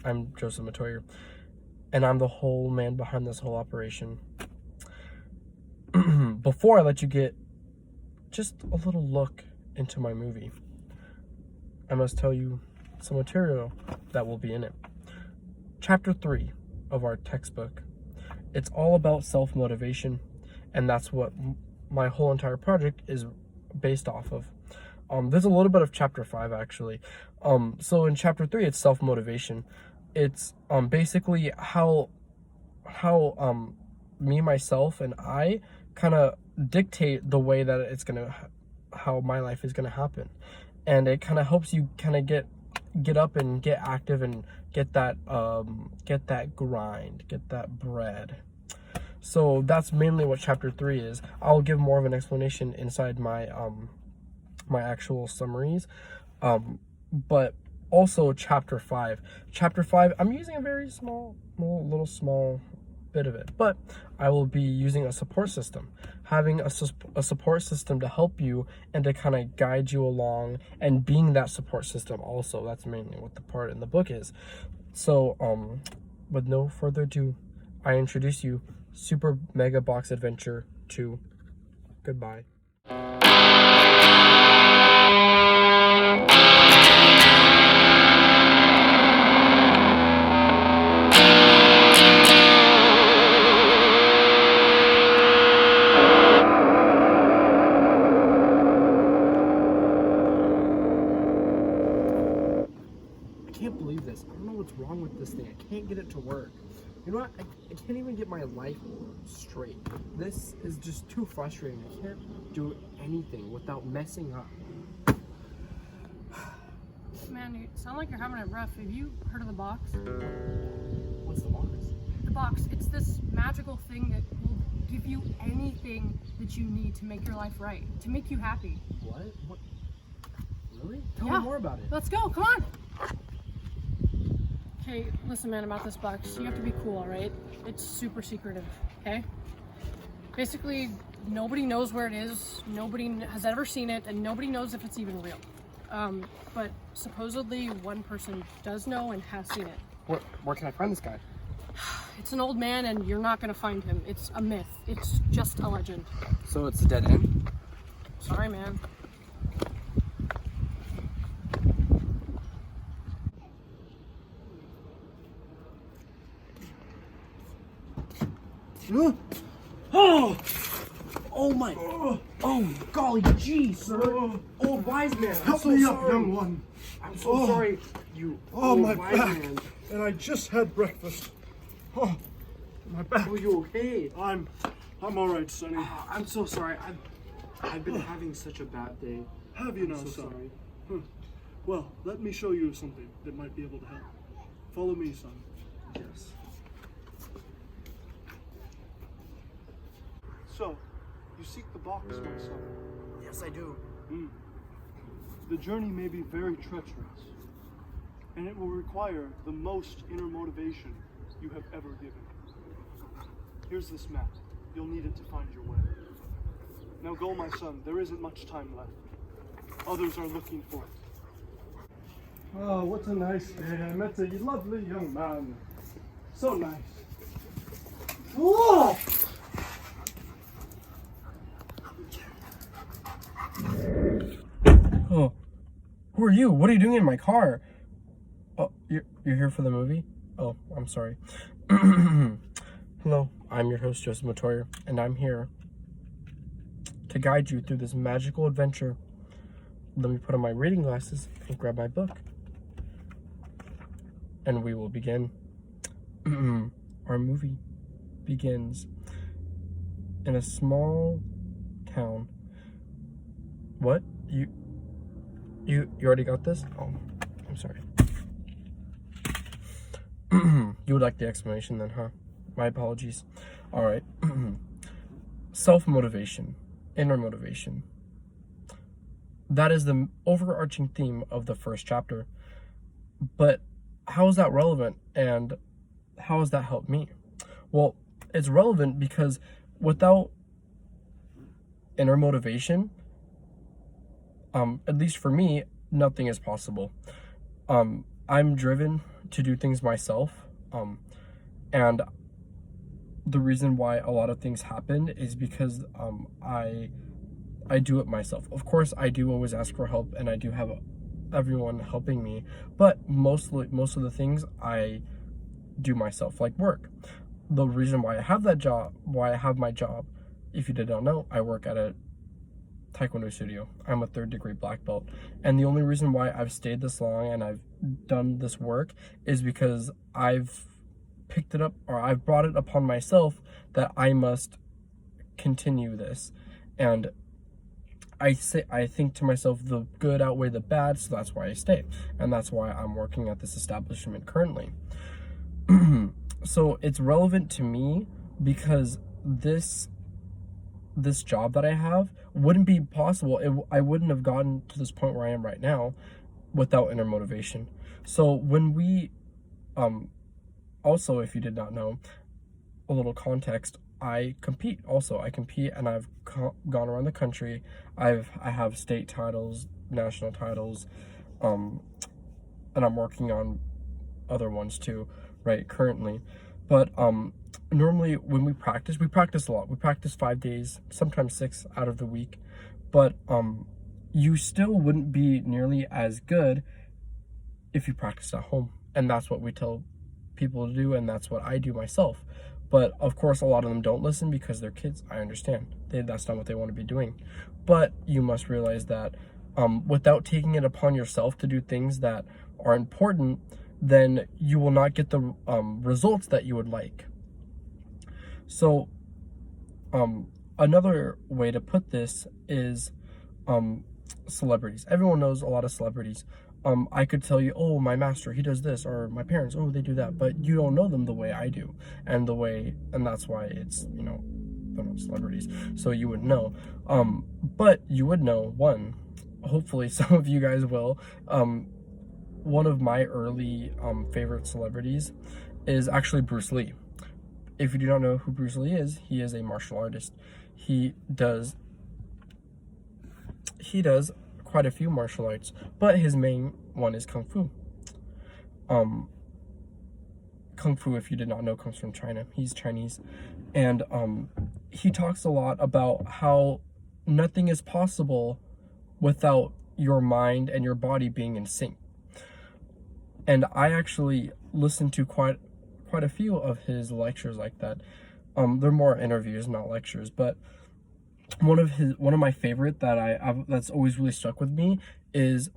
I'm Joseph Matoyer, and I'm the whole man behind this whole operation. Before I let you get just a little look into my movie, I must tell you some material that will be in it. Chapter 3 of our textbook. It's all about self-motivation, and that's what my whole entire project is based off of. There's a little bit of chapter 5 actually. So in chapter 3, it's self-motivation. It's basically how me, myself, and I kind of dictate the way that how my life is gonna happen, and it kind of helps you kind of get up and get active and get that grind, get that bread. So that's mainly what chapter 3 is. I'll give more of an explanation inside my my actual summaries, but also chapter 5. Chapter 5, I'm using a very small bit of it, but I will be using a support system, having a support system to help you and to kind of guide you along, and being that support system also. That's mainly what the part in the book is. So with no further ado, I introduce you Super Mega Box Adventure 2. Goodbye. I can't believe this. I don't know what's wrong with this thing. I can't get it to work. You know what? I can't even get my life straight. This is just too frustrating. I can't do anything without messing up. Man, you sound like you're having it rough. Have you heard of the box? What's the box? The box. It's this magical thing that will give you anything that you need to make your life right, to make you happy. What? What? Really? Tell Yeah. me more about it. Let's go. Come on. Okay, listen, man, about this box. You have to be cool, all right? It's super secretive, okay? Basically, nobody knows where it is. Nobody has ever seen it, and nobody knows if it's even real. But supposedly one person does know and has seen it. Where can I find this guy? It's an old man, and you're not gonna find him. It's a myth. It's just a legend. So it's a dead end? Sorry, man. Oh! Oh my! Oh golly gee, sir! Old wise man, I'm Help so me sorry. up, young one. I'm so sorry, you Oh, old my wise back. man. And I just had breakfast. Oh, my back. Are you okay? I'm all right, Sonny. I'm so sorry. I've been having such a bad day. Have you now, I'm so son? sorry. Well, let me show you something that might be able to help. Follow me, son. Yes. So, you seek the box, my son. Yes, I do. The journey may be very treacherous, and it will require the most inner motivation you have ever given. Here's this map. You'll need it to find your way. Now go, my son. There isn't much time left. Others are looking for it. Oh, what a nice day. I met a lovely young man. So nice. Whoa! Oh, who are you? What are you doing in my car? Oh, you're here for the movie? Oh, I'm sorry. Hello, I'm your host, Joseph Matoyer, and I'm here to guide you through this magical adventure. Let me put on my reading glasses and grab my book. And we will begin. Our movie begins in a small town. What? You already got this? Oh, I'm sorry. You would like the explanation then, huh? My apologies. All right. Self-motivation, inner motivation. That is the overarching theme of the first chapter. But how is that relevant, and how has that helped me? Well, it's relevant because without inner motivation, at least for me, nothing is possible. I'm driven to do things myself, and the reason why a lot of things happen is because I do it myself. Of course, I do always ask for help, and I do have everyone helping me, but most of the things I do myself, like work. The reason why I have that job, why I have my job, if you did not know, I work at a Taekwondo studio. I'm a 3rd degree black belt, and the only reason why I've stayed this long and I've done this work is because I've picked it up, or I've brought it upon myself that I must continue this. And I think to myself, the good outweigh the bad, so that's why I stay, and that's why I'm working at this establishment currently. So it's relevant to me because this job that I have wouldn't be possible. I wouldn't have gotten to this point where I am right now without inner motivation. So when we, also, if you did not know, a little context, I compete also. I compete, and I've gone around the country. I have state titles, national titles, and I'm working on other ones too, right, currently. But normally when we practice a lot. We practice 5 days, sometimes 6 out of the week. But you still wouldn't be nearly as good if you practice at home. And that's what we tell people to do, and that's what I do myself. But of course, a lot of them don't listen because they're kids. I understand. That's not what they want to be doing. But you must realize that without taking it upon yourself to do things that are important, then you will not get the results that you would like. So another way to put this is celebrities. Everyone knows a lot of celebrities. I could tell you, oh, my master, he does this, or my parents, oh, they do that, but you don't know them the way I do, and that's why it's, they're not celebrities, so you wouldn't know. But you would know, one, hopefully some of you guys will, one of my early favorite celebrities is actually Bruce Lee. If you do not know who Bruce Lee is, he is a martial artist. He does quite a few martial arts, but his main one is Kung Fu. Kung Fu, if you did not know, comes from China. He's Chinese. And he talks a lot about how nothing is possible without your mind and your body being in sync. And I actually listened to quite a few of his lectures like that. They're more interviews, not lectures, but one of my favorite that's always really stuck with me is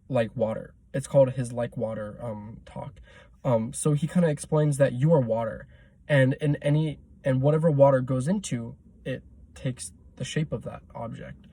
Like Water. It's called his Like Water talk. So he kind of explains that you are water, and whatever water goes into, it takes the shape of that object.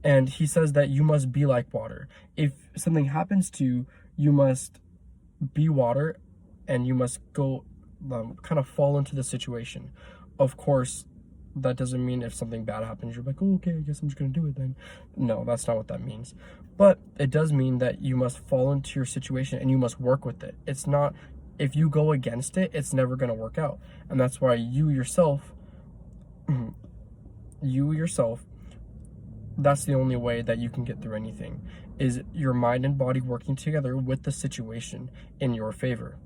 And he says that you must be like water. If something happens to you, you must be water, and you must go kind of fall into the situation. Of course, that doesn't mean if something bad happens, you're like, oh, okay, I guess I'm just gonna do it then. No, that's not what that means. But it does mean that you must fall into your situation and you must work with it. It's not, if you go against it, it's never gonna work out. And that's why you yourself, that's the only way that you can get through anything, is your mind and body working together with the situation in your favor.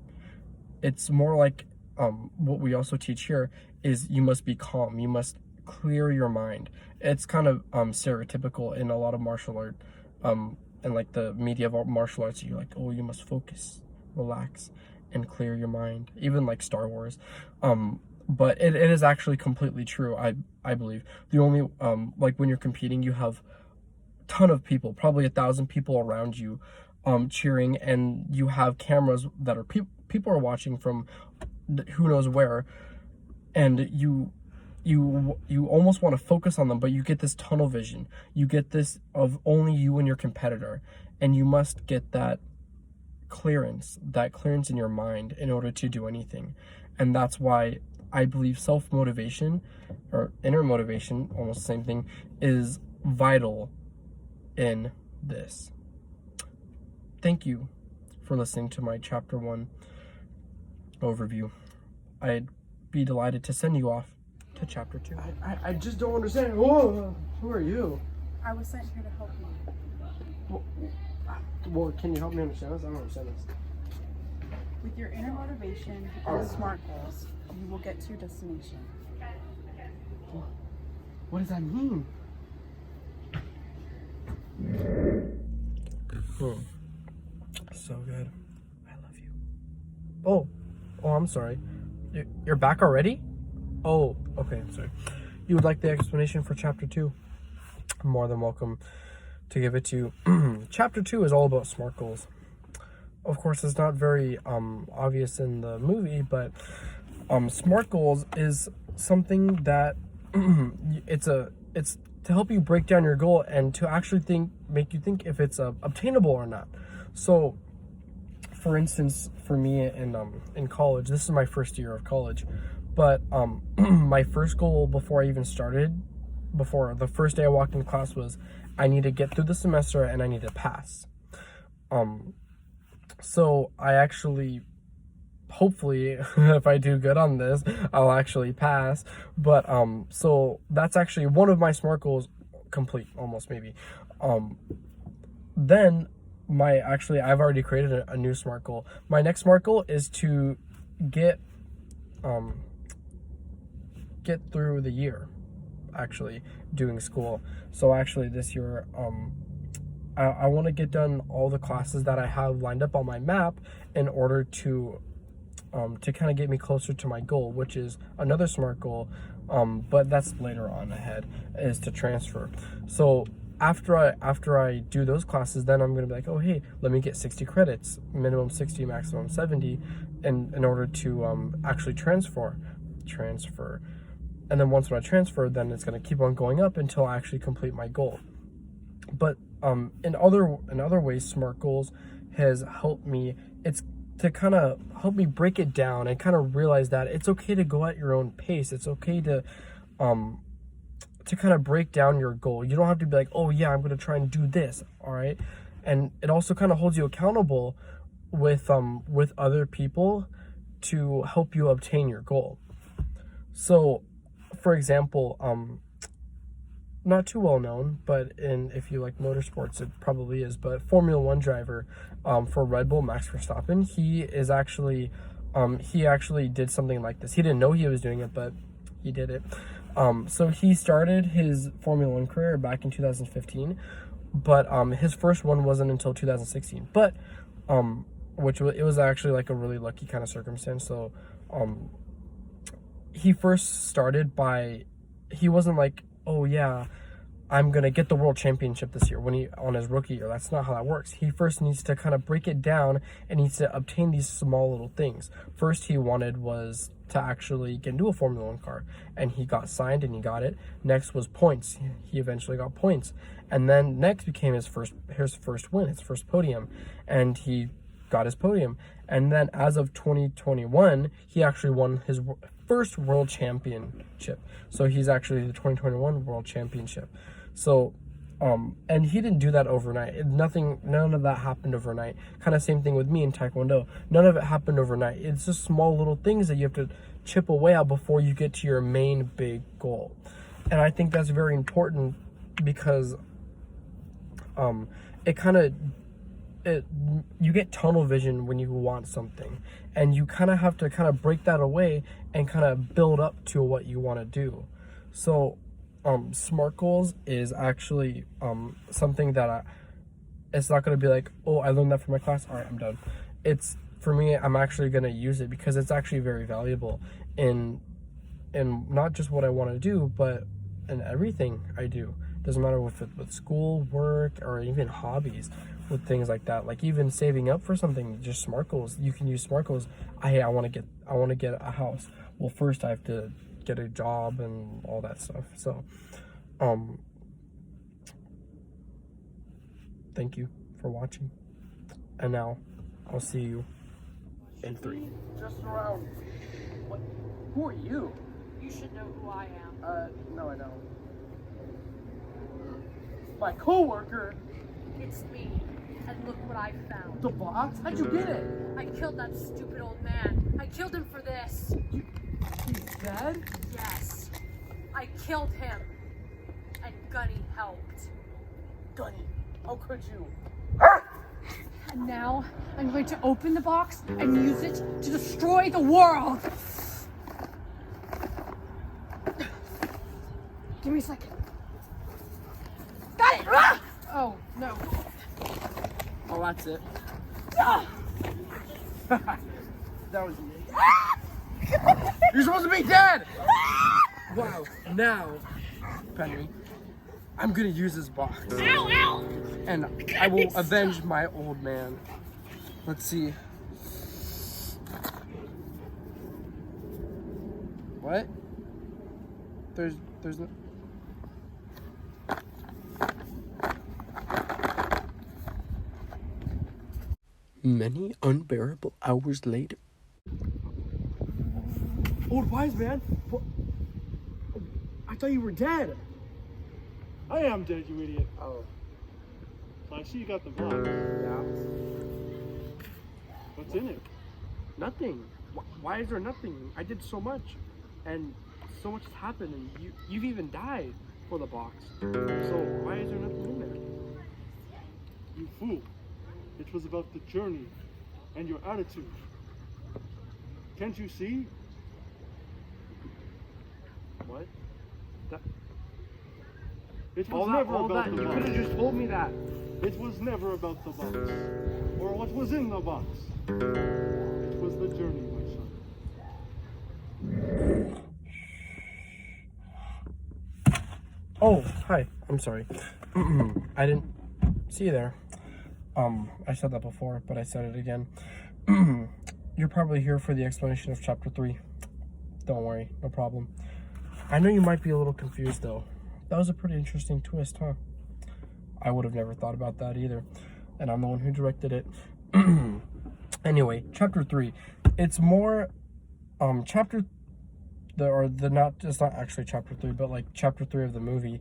It's more like what we also teach here is you must be calm. You must clear your mind. It's kind of stereotypical in a lot of martial art, and like the media of martial arts. You're like, oh, you must focus, relax, and clear your mind. Even like Star Wars, but it is actually completely true. I believe the only like when you're competing, you have a ton of people, probably 1,000 people around you, cheering, and you have cameras that are people are watching from who knows where, and you almost want to focus on them, but you get this tunnel vision. You get this of only you and your competitor, and you must get that clearance in your mind in order to do anything. And that's why I believe self-motivation or inner motivation, almost the same thing, is vital in this. Thank you for listening to my chapter 1 overview. I'd be delighted to send you off to chapter 2. I just don't understand. Whoa, who are you? I was sent here to help you. Well, can you help me understand this? I don't understand this. With your inner motivation and SMART goals, you will get to your destination. What does that mean? So good. I love you. Oh, I'm sorry. You're back already? Oh, okay, sorry. You would like the explanation for chapter 2? I'm more than welcome to give it to you. Chapter 2 is all about SMART goals. Of course, it's not very obvious in the movie, but SMART goals is something that it's to help you break down your goal and to actually make you think if it's obtainable or not. So, for instance, for me in college, this is my first year of college, but my first goal before I even started, before the first day I walked into class, was I need to get through the semester and I need to pass. So I actually, hopefully, if I do good on this, I'll actually pass. But so that's actually one of my SMART goals complete, almost maybe. Then I've already created a new SMART goal. My next SMART goal is to get through the year, actually doing school. So actually this year, I want to get done all the classes that I have lined up on my map in order to kind of get me closer to my goal, which is another SMART goal, but that's later on ahead, is to transfer. So after I do those classes, then I'm going to be like, oh, hey, let me get 60 credits, minimum 60, maximum 70, in order to actually transfer. And then once when I transfer, then it's going to keep on going up until I actually complete my goal. But in other ways, SMART goals has helped me. It's to kind of help me break it down and kind of realize that it's okay to go at your own pace. It's okay to kind of break down your goal. You don't have to be like, oh yeah, I'm going to try and do this. All right. And it also kind of holds you accountable with other people to help you obtain your goal. So, for example, not too well known, but if you like motorsports, it probably is. But Formula One driver for Red Bull, Max Verstappen, he actually did something like this. He didn't know he was doing it, but he did it. So he started his Formula One career back in 2015, but his first one wasn't until 2016. But it was actually like a really lucky kind of circumstance. So he first started he wasn't like, oh yeah, I'm gonna get the world championship this year on his rookie year. That's not how that works. He first needs to kind of break it down and needs to obtain these small little things. First he wanted was to actually get into a Formula One car, and he got signed and he got it. Next was points. He eventually got points, and then next became his first win, his first podium, and he got his podium. And then as of 2021, he actually won his first world championship. So he's actually the 2021 world championship. So and he didn't do that overnight. None of that happened overnight. Kind of same thing with me in Taekwondo. None of it happened overnight. It's just small little things that you have to chip away at before you get to your main big goal. And I think that's very important because you get tunnel vision when you want something, and you kind of have to kind of break that away and kind of build up to what you want to do. So SMART goals is actually something that it's not going to be like, oh, I learned that from my class, all right, I'm done. It's, for me, I'm actually going to use it because it's actually very valuable in not just what I want to do, but in everything I do. Doesn't matter with school, work, or even hobbies, with things like that. Like even saving up for something, just SMART goals. You can use SMART goals. Hey, I want to get a house. Well, first I have to get a job and all that stuff. So, thank you for watching. And now, I'll see you in 3. Just around. What? Who are you? You should know who I am. No, I don't. My coworker. It's me. And look what I found. The box? How'd you get it? I killed that stupid old man. I killed him for this. He's dead? Yes. I killed him. And Gunny helped. Gunny, how could you? I And now I'm going to open the box and use it to destroy the world. Give me a second. Got it! Ah! Oh, no. Oh, that's it. Ah! That was me. You're supposed to be dead! Wow, now, Penny, I'm gonna use this box. Ow, ow! And I will avenge my old man. Let's see. What? There's no... Many unbearable hours later. Old wise man? I thought you were dead. I am dead, you idiot. Oh, I see you got the box. yeah. What's in it? Nothing. Why is there nothing? I did so much, and so much has happened, and you've even died for the box. So why is there nothing in there? You fool. It was about the journey and your attitude. Can't you see? What? That, It all was that, never all about that. the You box. could have just told me that. It was never about the box. Or what was in the box. It was the journey, my son. Oh, hi. I'm sorry. I didn't see you there. I said that before, but I said it again. You're probably here for the explanation of chapter 3. Don't worry, no problem. I know you might be a little confused though. That was a pretty interesting twist, huh? I would have never thought about that either. And I'm the one who directed it. Anyway, chapter 3. It's more it's not actually chapter 3, but like chapter 3 of the movie.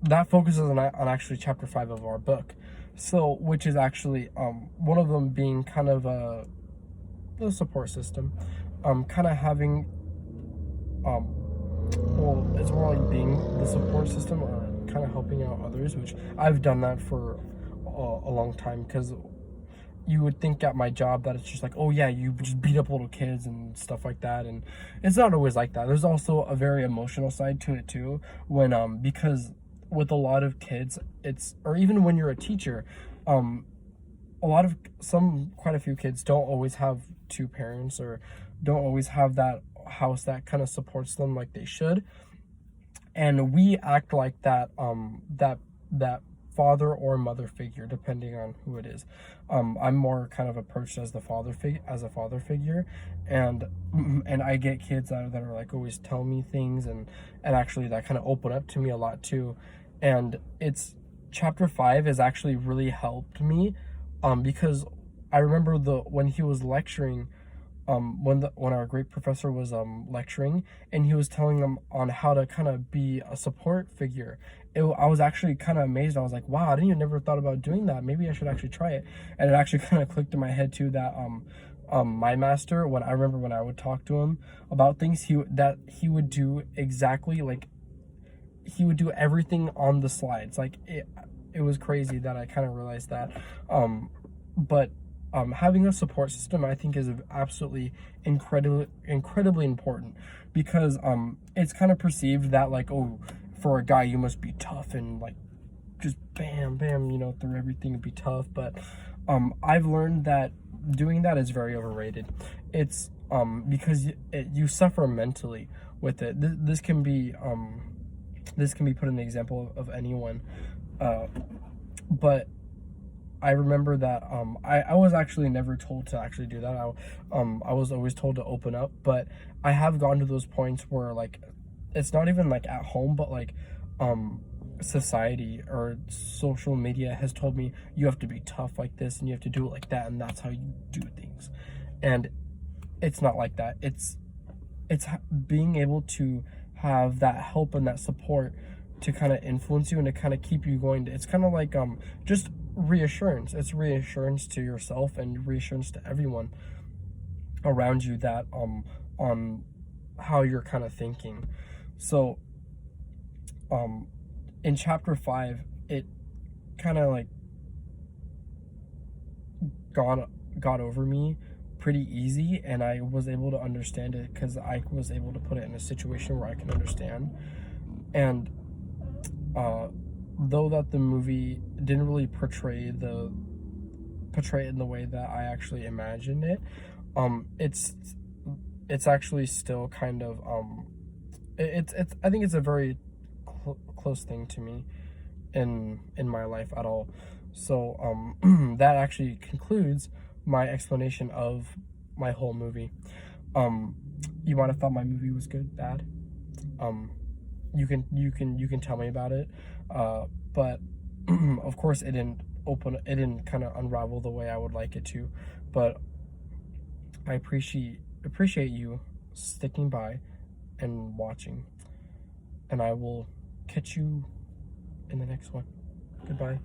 That focuses on actually chapter 5 of our book. So, which is actually one of them being kind of the support system, kind of having well, it's more like being the support system or kind of helping out others, which I've done that for a long time, because you would think at my job that it's just like, oh yeah, you just beat up little kids and stuff like that, and it's not always like that. There's also a very emotional side to it too, when because with a lot of kids, or even when you're a teacher, quite a few kids don't always have two parents, or don't always have that house that kind of supports them like they should, and we act like that that father or mother figure, depending on who it is. I'm more kind of approached as a father figure, and I get kids that are like always tell me things, and actually that kind of open up to me a lot too. And it's chapter 5 has actually really helped me, because I remember when he was lecturing, when our great professor was lecturing, and he was telling them on how to kind of be a support figure. I was actually kind of amazed. I was like, wow, I didn't even never thought about doing that. Maybe I should actually try it. And it actually kind of clicked in my head too that my master, when I would talk to him about things, he would do exactly like, he would do everything on the slides. Like it was crazy that I kind of realized that. But having a support system, I think, is absolutely incredibly important, because it's kind of perceived that like, oh, for a guy you must be tough and like just bam through everything and be tough. But I've learned that doing that is very overrated. It's because you suffer mentally with it. This can be put in the example of anyone, but I remember that I was actually never told to actually do that. I was always told to open up, but I have gone to those points where like, it's not even like at home, but like society or social media has told me you have to be tough like this and you have to do it like that, and that's how you do things. And it's not like that. It's being able to have that help and that support to kind of influence you and to kind of keep you going. It's kind of like just reassurance. It's reassurance to yourself and reassurance to everyone around you that on how you're kind of thinking. So in chapter 5, it kind of like got over me pretty easy, and I was able to understand it because I was able to put it in a situation where I can understand. And though that the movie didn't really portray it in the way that I actually imagined it, it's actually still kind of it's I think it's a very close thing to me in my life at all. So that actually concludes my explanation of my whole movie. You might have thought my movie was good, bad. You can tell me about it. But of course it didn't kind of unravel the way I would like it to. But I appreciate you sticking by and watching. And I will catch you in the next one. Goodbye.